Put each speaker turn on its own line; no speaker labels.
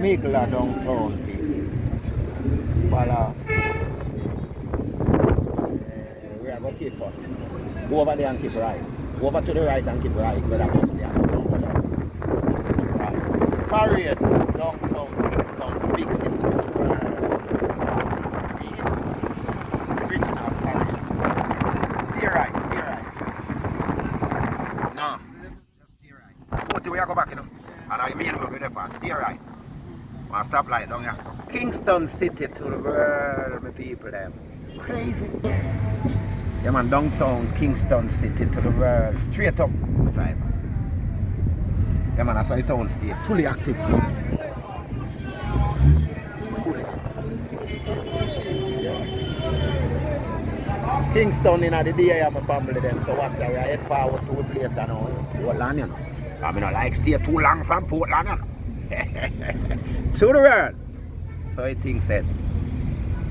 middle of downtown, people. Voilà. We are going to keep up. Go over there and keep right. Go over to the right and keep right. Where that must be at. Parade, downtown, Kingston, big city. See it? Original parade. Stay right. No. Just stay right. Go to where you go back, you know. And I mean we'll be there, stay right. One stop light down here. So. Kingston City to the world, my people them. Crazy. Yeah man, downtown Kingston City to the world. Straight up driver. Yeah man, that's why the town stay fully active. Fully. Yeah. Kingston in the day I have a family them, so watch out, we head forward to a place I know. Portland, you know. I mean I like stay too long from Portland, you know. To the world. So I think said.